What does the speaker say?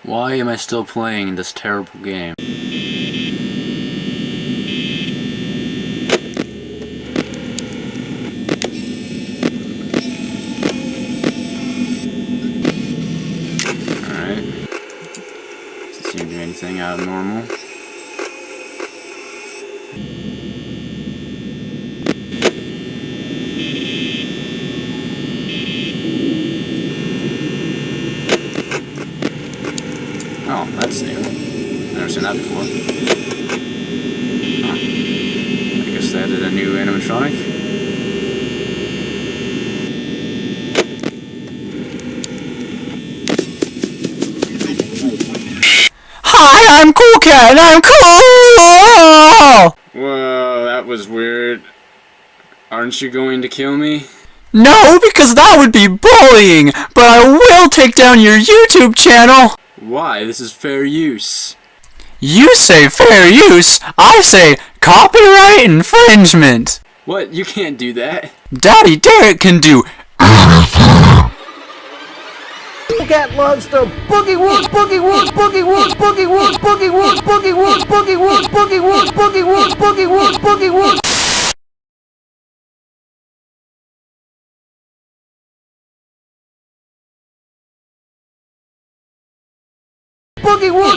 Why am I still playing this terrible game? Alright. Doesn't seem to do anything out of normal. Oh, that's new. Never seen that before. Huh. I guess they added a new animatronic. Hi, I'm Cool Cat and I'm cool! Whoa, that was weird. Aren't you going to kill me? No, because that would be bullying, but I will take down your YouTube channel! Why? This is fair use. You say fair use, I say copyright infringement! What? You can't do that. Daddy Derek can do Cat loves to boogie woods, boogie woods, boogie woods, boogie woods, boogie woods, boogie woods, boogie woods, boogie woods, boogie woods, boogie woods, boogie woods. Boogie woods.